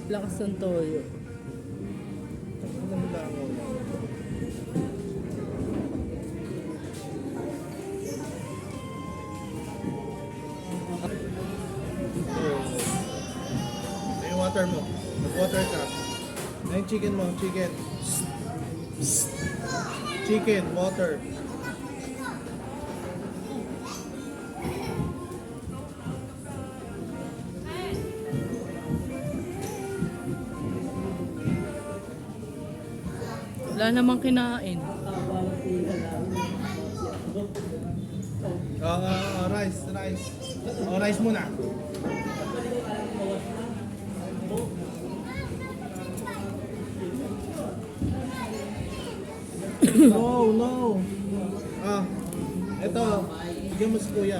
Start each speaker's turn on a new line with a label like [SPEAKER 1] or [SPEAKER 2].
[SPEAKER 1] Lakas ng toyo.
[SPEAKER 2] Ang langaw lang. May water mo. Mag-water ka. Ay, chicken mo. Chicken. Chicken. Water.
[SPEAKER 1] Wala namang kinain.
[SPEAKER 2] Rice. Rice. Rice muna. No. Ito. Bigyan mo si Kuya.